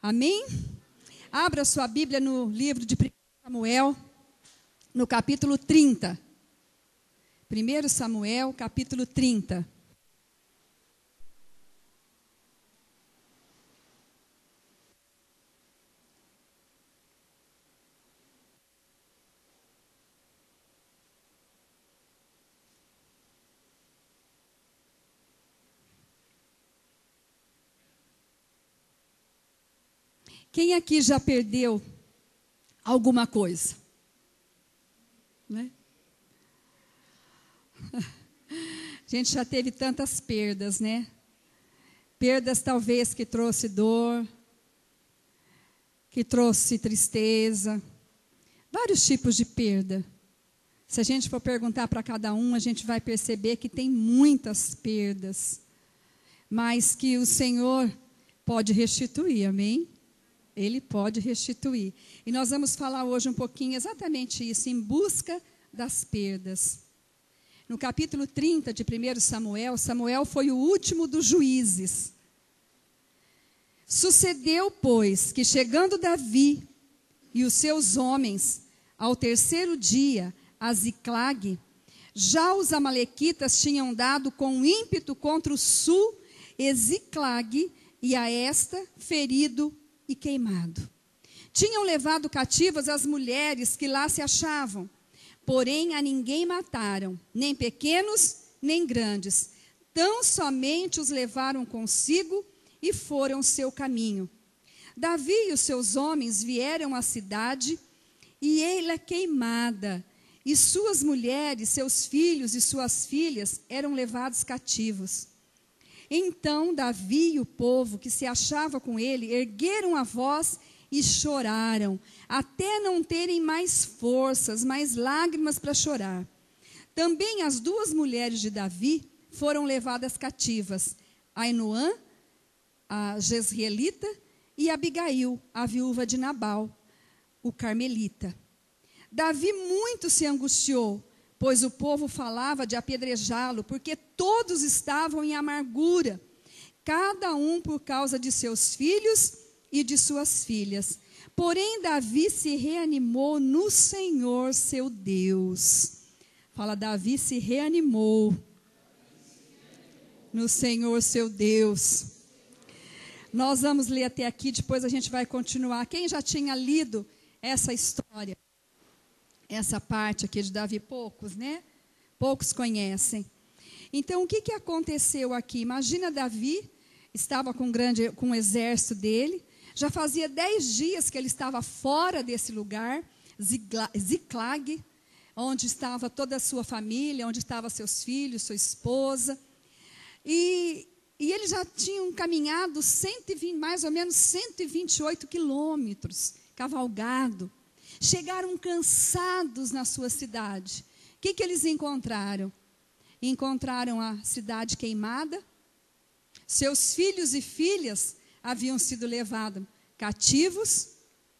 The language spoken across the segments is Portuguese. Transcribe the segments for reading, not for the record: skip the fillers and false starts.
Amém? Abra sua Bíblia no livro de 1 Samuel, no capítulo 30. 1 Samuel, capítulo 30. Quem aqui já perdeu alguma coisa? Né? A gente já teve tantas perdas, né? Perdas talvez que trouxe dor, que trouxe tristeza, vários tipos de perda. Se a gente for perguntar para cada um, a gente vai perceber que tem muitas perdas, mas que o Senhor pode restituir, amém? Ele pode restituir. E nós vamos falar hoje um pouquinho exatamente isso, em busca das perdas. No capítulo 30 de 1 Samuel, Samuel foi o último dos juízes. Sucedeu, pois, que chegando Davi e os seus homens ao terceiro dia a Ziclague, já os amalequitas tinham dado com ímpeto contra o sul e Ziclague e a esta ferido e queimado. Tinham levado cativas as mulheres que lá se achavam, porém a ninguém mataram, nem pequenos, nem grandes. Tão somente os levaram consigo e foram seu caminho. Davi e os seus homens vieram à cidade, e ela queimada, e suas mulheres, seus filhos e suas filhas eram levados cativos. Então Davi e o povo que se achava com ele ergueram a voz e choraram, até não terem mais forças, mais lágrimas para chorar. Também as duas mulheres de Davi foram levadas cativas, Ainoã, a Jezreelita, e Abigail, a viúva de Nabal, o carmelita. Davi muito se angustiou, pois o povo falava de apedrejá-lo, porque todos estavam em amargura, cada um por causa de seus filhos e de suas filhas. Porém, Davi se reanimou no Senhor, seu Deus. Fala, Davi se reanimou no Senhor, seu Deus. Nós vamos ler até aqui, depois a gente vai continuar. Quem já tinha lido essa história? Essa parte aqui de Davi, poucos, né? Poucos conhecem. Então, o que aconteceu aqui? Imagina Davi, estava com o exército dele, já fazia 10 dias que ele estava fora desse lugar, Ziclague, onde estava toda a sua família, onde estavam seus filhos, sua esposa. E eles já tinham caminhado mais ou menos 128 quilômetros, cavalgado. Chegaram cansados na sua cidade. O que eles encontraram? Encontraram a cidade queimada. Seus filhos e filhas haviam sido levados cativos.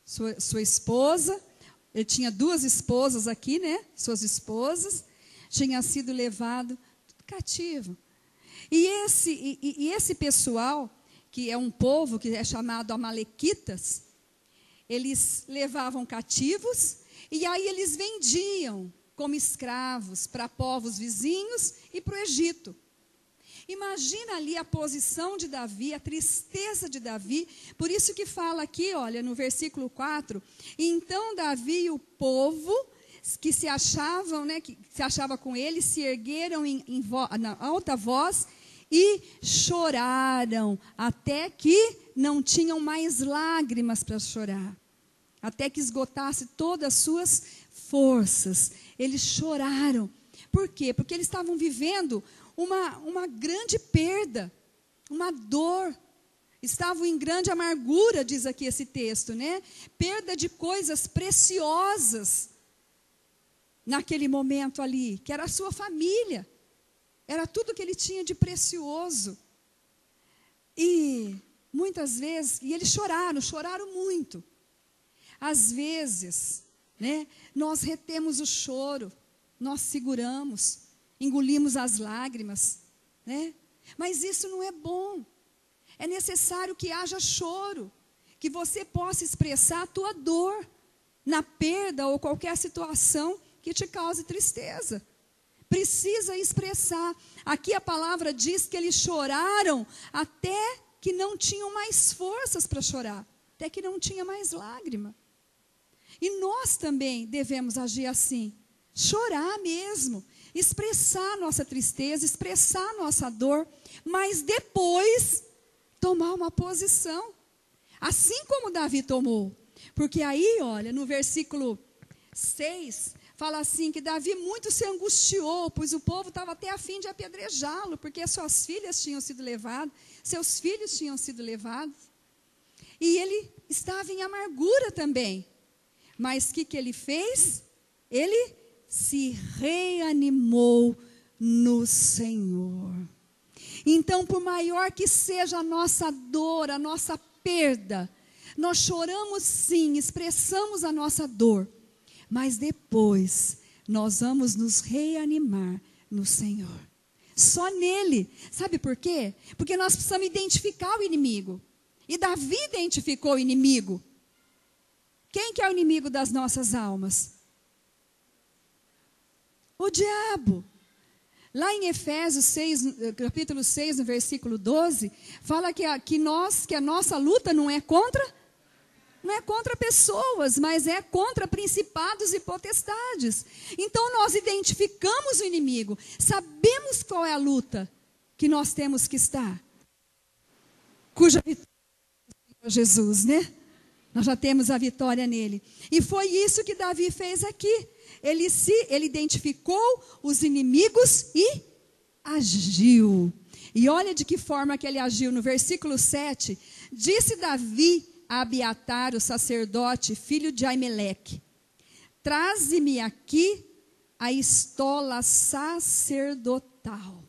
Sua esposa, ele tinha 2 esposas aqui, né? Suas esposas. Tinha sido levado cativo. E esse pessoal, que é um povo que é chamado amalequitas, eles levavam cativos e aí eles vendiam como escravos para povos vizinhos e para o Egito. Imagina ali a posição de Davi, a tristeza de Davi. Por isso que fala aqui, olha, no versículo 4, então Davi e o povo que se achavam, né, que se achava com ele, se ergueram na alta voz e choraram, até que não tinham mais lágrimas para chorar, até que esgotasse todas as suas forças. Eles choraram. Por quê? Porque eles estavam vivendo uma grande perda, uma dor. Estavam em grande amargura, diz aqui esse texto, né? Perda de coisas preciosas naquele momento ali, que era a sua família. Era tudo que ele tinha de precioso. E muitas vezes, e eles choraram muito. Às vezes, né, nós retemos o choro, nós seguramos, engolimos as lágrimas, né? Mas isso não é bom. É necessário que haja choro, que você possa expressar a tua dor na perda ou qualquer situação que te cause tristeza. Precisa expressar. Aqui a palavra diz que eles choraram até que não tinham mais forças para chorar, até que não tinha mais lágrima. E nós também devemos agir assim, chorar mesmo, expressar nossa tristeza, expressar nossa dor, mas depois tomar uma posição, assim como Davi tomou. Porque aí, olha, no versículo 6, fala assim, que Davi muito se angustiou, pois o povo estava até a fim de apedrejá-lo, porque suas filhas tinham sido levadas, seus filhos tinham sido levados, e ele estava em amargura também. Mas o que ele fez? Ele se reanimou no Senhor. Então, por maior que seja a nossa dor, a nossa perda, nós choramos sim, expressamos a nossa dor, mas depois nós vamos nos reanimar no Senhor. Só nele. Sabe por quê? Porque nós precisamos identificar o inimigo. E Davi identificou o inimigo. Quem que é o inimigo das nossas almas? O diabo. Lá em Efésios 6, capítulo 6, no versículo 12, fala que a nossa luta não é contra pessoas, mas é contra principados e potestades. Então nós identificamos o inimigo, sabemos qual é a luta que nós temos que estar. Cuja vitória é Jesus, né? Nós já temos a vitória nele. E foi isso que Davi fez aqui. Ele identificou os inimigos e agiu. E olha de que forma que ele agiu. No versículo 7, disse Davi a Abiatar, o sacerdote, filho de Aimeleque: traze-me aqui a estola sacerdotal.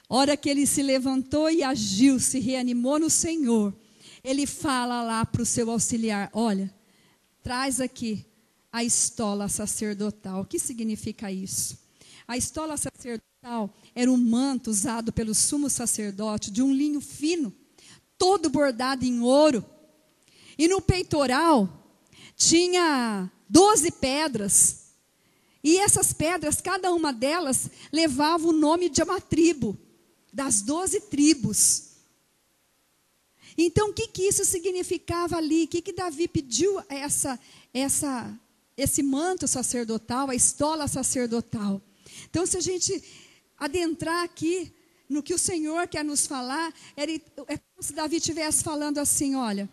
Hora que ele se levantou e agiu, se reanimou no Senhor, ele fala lá para o seu auxiliar: olha, traz aqui a estola sacerdotal. O que significa isso? A estola sacerdotal era um manto usado pelo sumo sacerdote, de um linho fino, todo bordado em ouro. E no peitoral tinha 12 pedras. E essas pedras, cada uma delas, levava o nome de uma tribo, das 12 tribos. Então, o que isso significava ali? O que Davi pediu esse manto sacerdotal, a estola sacerdotal? Então, se a gente adentrar aqui no que o Senhor quer nos falar, é como se Davi estivesse falando assim: olha,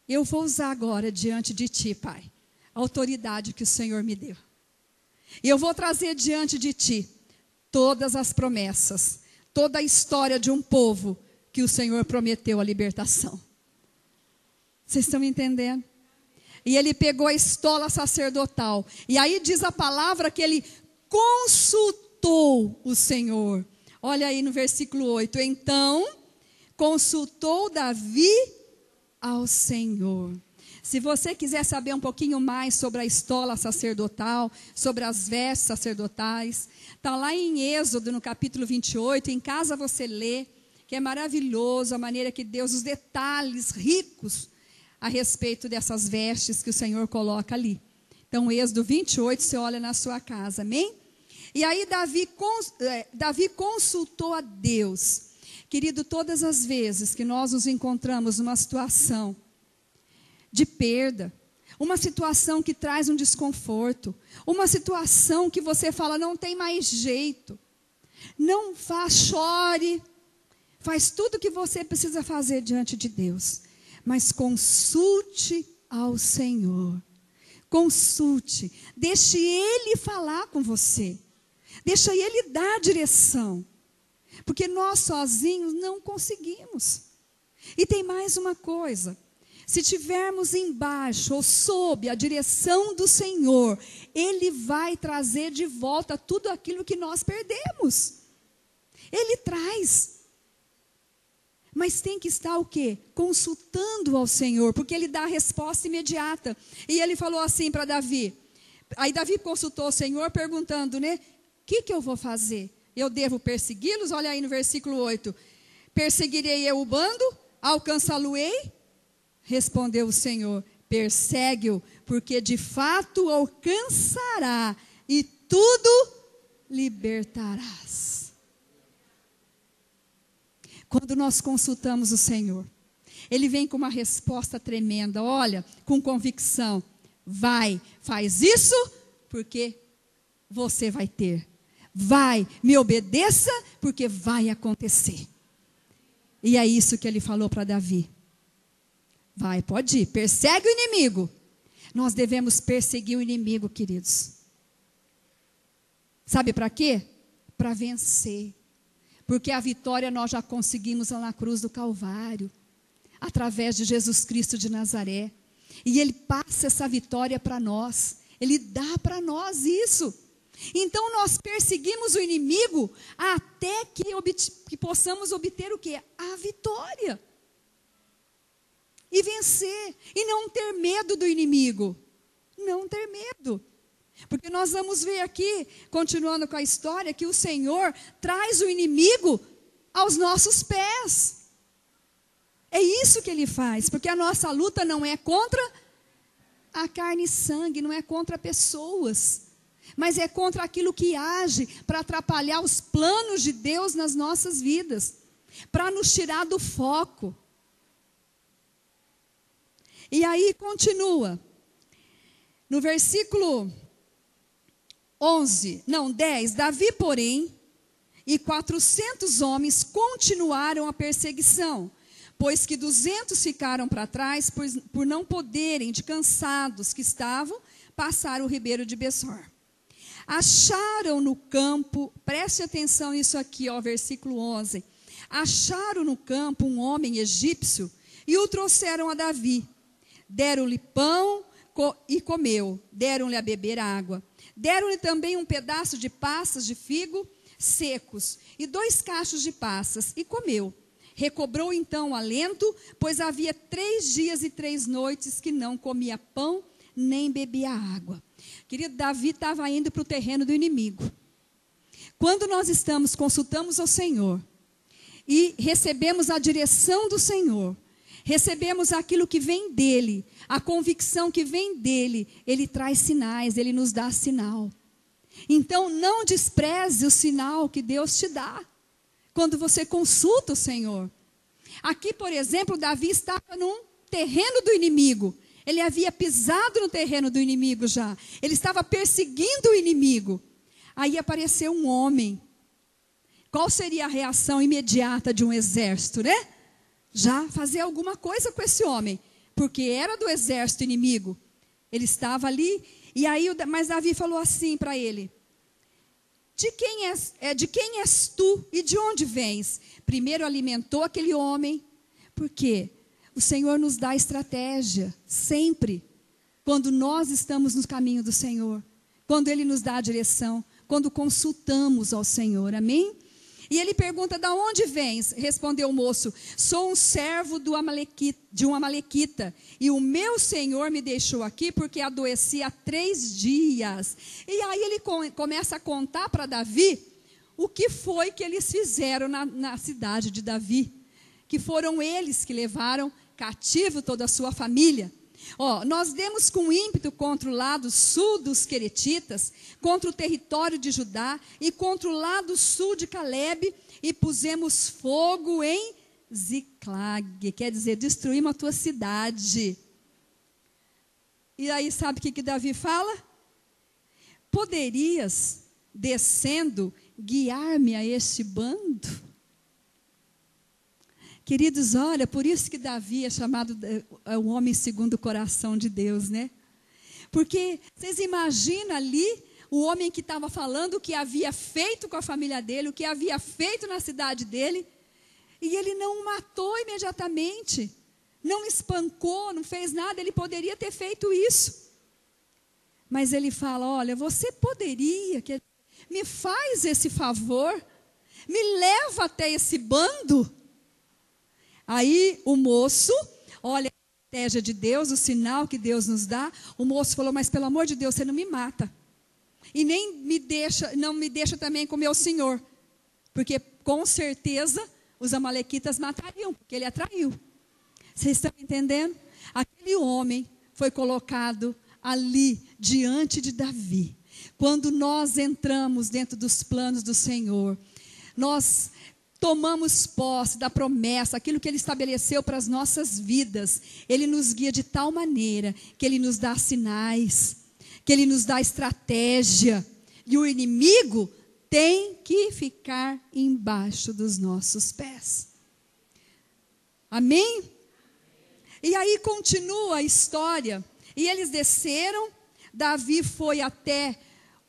eu vou usar agora diante de ti, Pai, a autoridade que o Senhor me deu. E eu vou trazer diante de ti todas as promessas, toda a história de um povo que o Senhor prometeu a libertação. Vocês estão entendendo? E ele pegou a estola sacerdotal. E aí diz a palavra que ele consultou o Senhor. Olha aí no versículo 8. Então, consultou Davi ao Senhor. Se você quiser saber um pouquinho mais sobre a estola sacerdotal, sobre as vestes sacerdotais, está lá em Êxodo, no capítulo 28. Em casa você lê, que é maravilhoso a maneira que Deus, os detalhes ricos a respeito dessas vestes que o Senhor coloca ali. Então, Êxodo 28, você olha na sua casa, amém? E aí Davi consultou a Deus. Querido, todas as vezes que nós nos encontramos numa situação de perda, uma situação que traz um desconforto, uma situação que você fala, não tem mais jeito, não chore, faz tudo o que você precisa fazer diante de Deus, mas consulte ao Senhor, consulte, deixe Ele falar com você, deixa Ele dar direção, porque nós sozinhos não conseguimos. E tem mais uma coisa: se tivermos embaixo ou sob a direção do Senhor, Ele vai trazer de volta tudo aquilo que nós perdemos. Ele traz. Mas tem que estar o quê? Consultando ao Senhor, porque Ele dá a resposta imediata. E Ele falou assim para Davi. Aí Davi consultou o Senhor perguntando, né? O que eu vou fazer? Eu devo persegui-los? Olha aí no versículo 8. Perseguirei eu o bando Alcançá-lo-ei? Respondeu o Senhor: persegue-o, porque de fato alcançará, e tudo libertarás. Quando nós consultamos o Senhor, Ele vem com uma resposta tremenda. Olha, com convicção: vai, faz isso, porque você vai ter. Vai, me obedeça, porque vai acontecer. E é isso que Ele falou para Davi. Vai, pode ir, persegue o inimigo. Nós devemos perseguir o inimigo, queridos. Sabe para quê? Para vencer. Porque a vitória nós já conseguimos lá na cruz do Calvário, através de Jesus Cristo de Nazaré. E Ele passa essa vitória para nós. Ele dá para nós isso. Então nós perseguimos o inimigo até que possamos obter o quê? A vitória. E vencer. E não ter medo do inimigo. Não ter medo. Porque nós vamos ver aqui, continuando com a história, que o Senhor traz o inimigo aos nossos pés. É isso que Ele faz. Porque a nossa luta não é contra a carne e sangue, não é contra pessoas. Mas é contra aquilo que age para atrapalhar os planos de Deus nas nossas vidas. Para nos tirar do foco. E aí continua. No versículo 10. Davi, porém, e 400 homens continuaram a perseguição. Pois que 200 ficaram para trás por não poderem, de cansados que estavam, passar o ribeiro de Besor. Acharam no campo, preste atenção nisso aqui, ó, versículo 11. Acharam no campo um homem egípcio e o trouxeram a Davi. Deram-lhe pão e comeu, deram-lhe a beber água. Deram-lhe também um pedaço de passas de figo secos e 2 cachos de passas, e comeu. Recobrou então o alento, pois havia 3 dias e 3 noites que não comia pão, nem bebia água. Querido, Davi estava indo para o terreno do inimigo. Quando nós consultamos ao Senhor, e recebemos a direção do Senhor, recebemos aquilo que vem dEle, a convicção que vem dEle, Ele traz sinais, Ele nos dá sinal. Então, não despreze o sinal que Deus te dá, quando você consulta o Senhor. Aqui, por exemplo, Davi estava num terreno do inimigo. Ele havia pisado no terreno do inimigo já. Ele estava perseguindo o inimigo. Aí apareceu um homem. Qual seria a reação imediata de um exército, né? Já fazer alguma coisa com esse homem. Porque era do exército inimigo. Ele estava ali. E aí, mas Davi falou assim para ele: de quem és tu e de onde vens? Primeiro alimentou aquele homem. Por quê? O Senhor nos dá estratégia, sempre, quando nós estamos no caminho do Senhor, quando Ele nos dá a direção, quando consultamos ao Senhor, amém? E ele pergunta: de onde vens? Respondeu o moço: sou um servo de um amalequita, e o meu Senhor me deixou aqui porque adoeci há 3 dias. E aí ele começa a contar para Davi o que foi que eles fizeram na cidade de Davi, que foram eles que levaram cativo toda a sua família. Nós demos com ímpeto contra o lado sul dos queretitas, contra o território de Judá e contra o lado sul de Calebe, e pusemos fogo em Ziclag, quer dizer, destruímos a tua cidade. E aí sabe o que Davi fala? Poderias, descendo, guiar-me a este bando? Queridos, olha, por isso que Davi é chamado o homem segundo o coração de Deus, né? Porque vocês imaginam ali o homem que estava falando o que havia feito com a família dele, o que havia feito na cidade dele, e ele não o matou imediatamente, não espancou, não fez nada. Ele poderia ter feito isso. Mas ele fala: olha, você poderia, me faz esse favor, me leva até esse bando. Aí o moço, olha a estratégia de Deus, o sinal que Deus nos dá. O moço falou: mas pelo amor de Deus, você não me mata. E nem não me deixa também com meu senhor. Porque com certeza os amalequitas matariam, porque ele atraiu. Vocês estão entendendo? Aquele homem foi colocado ali diante de Davi. Quando nós entramos dentro dos planos do Senhor, nós tomamos posse da promessa, aquilo que Ele estabeleceu para as nossas vidas. Ele nos guia de tal maneira que Ele nos dá sinais, que Ele nos dá estratégia. E o inimigo tem que ficar embaixo dos nossos pés. Amém? E aí continua a história. E eles desceram, Davi foi até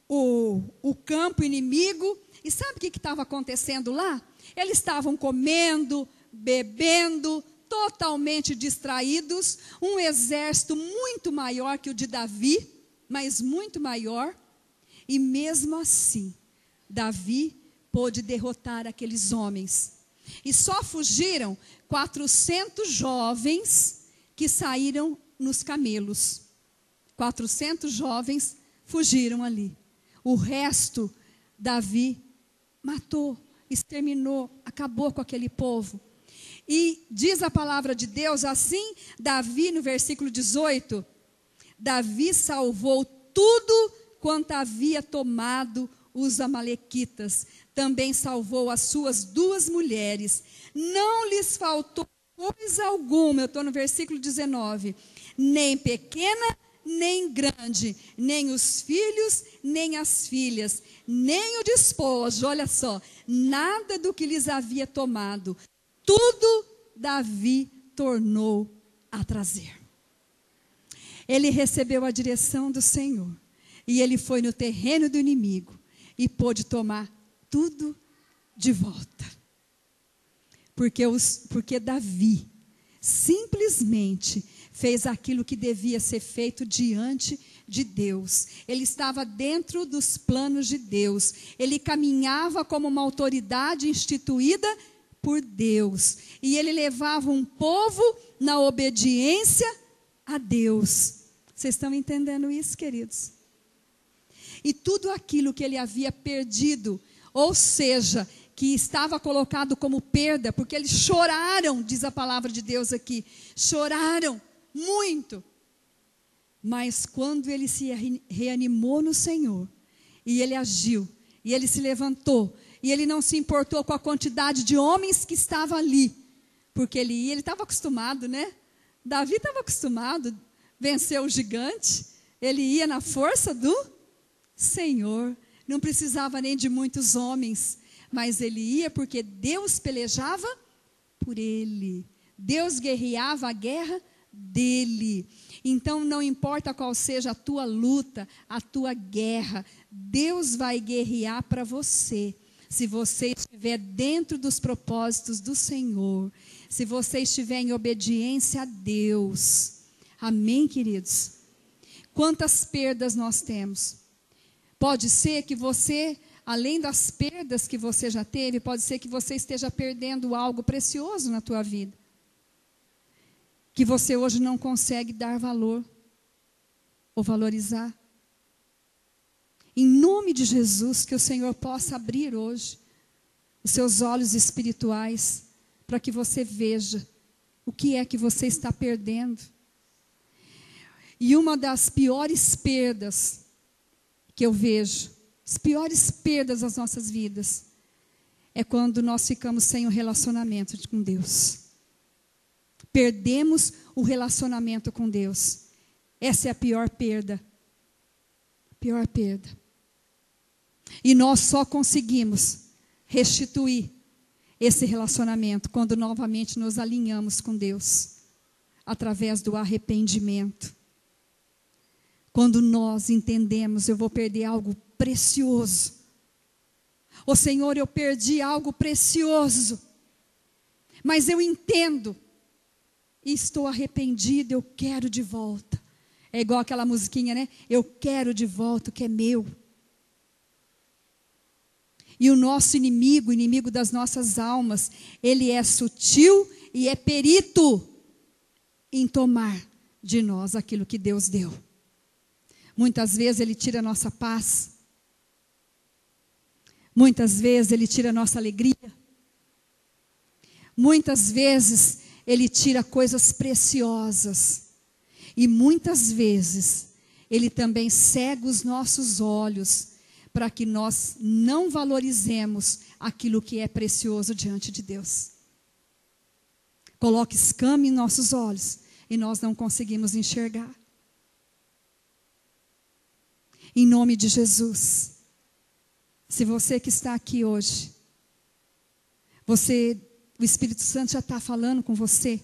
o campo inimigo. E sabe o que estava acontecendo lá? Eles estavam comendo, bebendo, totalmente distraídos. Um exército muito maior que o de Davi, mas muito maior. E mesmo assim, Davi pôde derrotar aqueles homens. E só fugiram 400 jovens que saíram nos camelos. 400 jovens fugiram ali. O resto, Davi matou, exterminou, acabou com aquele povo. E diz a palavra de Deus assim, Davi, no versículo 18, Davi salvou tudo quanto havia tomado os amalequitas. Também salvou as suas 2 mulheres. Não lhes faltou coisa alguma, eu estou no versículo 19, nem pequena, nem grande, nem os filhos, nem as filhas, nem o despojo, olha só, nada do que lhes havia tomado, tudo Davi tornou a trazer. Ele recebeu a direção do Senhor, e ele foi no terreno do inimigo, e pôde tomar tudo de volta. Porque Davi simplesmente fez aquilo que devia ser feito diante de Deus. Ele estava dentro dos planos de Deus. Ele caminhava como uma autoridade instituída por Deus. E ele levava um povo na obediência a Deus. Vocês estão entendendo isso, queridos? E tudo aquilo que ele havia perdido, ou seja, que estava colocado como perda, porque eles choraram, diz a palavra de Deus aqui, choraram muito. Mas quando ele se reanimou no Senhor, e ele agiu, e ele se levantou, e ele não se importou com a quantidade de homens que estava ali, porque ele estava acostumado, né? Davi estava acostumado, venceu o gigante, ele ia na força do Senhor, não precisava nem de muitos homens, mas ele ia porque Deus pelejava por ele, Deus guerreava a guerra dele. Então não importa qual seja a tua luta, a tua guerra, Deus vai guerrear para você, se você estiver dentro dos propósitos do Senhor, se você estiver em obediência a Deus. Amém, queridos? Quantas perdas nós temos? Pode ser que você, além das perdas que você já teve, pode ser que você esteja perdendo algo precioso na tua vida, que você hoje não consegue dar valor ou valorizar. Em nome de Jesus, que o Senhor possa abrir hoje os seus olhos espirituais, para que você veja o que é que você está perdendo. E uma das piores perdas que eu vejo, as piores perdas das nossas vidas, é quando nós ficamos sem o relacionamento com Deus. Perdemos o relacionamento com Deus. Essa é a pior perda. Pior perda. E nós só conseguimos restituir esse relacionamento quando novamente nos alinhamos com Deus, através do arrependimento. Quando nós entendemos, eu vou perder algo precioso. Ô Senhor, eu perdi algo precioso, mas eu entendo e estou arrependido, eu quero de volta. É igual aquela musiquinha, né? Eu quero de volta o que é meu. E o nosso inimigo, o inimigo das nossas almas, ele é sutil e é perito em tomar de nós aquilo que Deus deu. Muitas vezes ele tira a nossa paz. Muitas vezes ele tira a nossa alegria. Muitas vezes Ele tira coisas preciosas. E muitas vezes, Ele também cega os nossos olhos para que nós não valorizemos aquilo que é precioso diante de Deus. Coloca escama em nossos olhos e nós não conseguimos enxergar. Em nome de Jesus, se você que está aqui hoje, o Espírito Santo já está falando com você,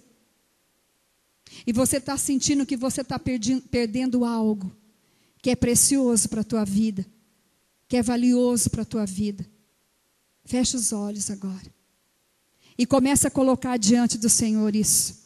e você está sentindo que você está perdendo algo que é precioso para a tua vida, que é valioso para a tua vida, fecha os olhos agora e começa a colocar diante do Senhor isso.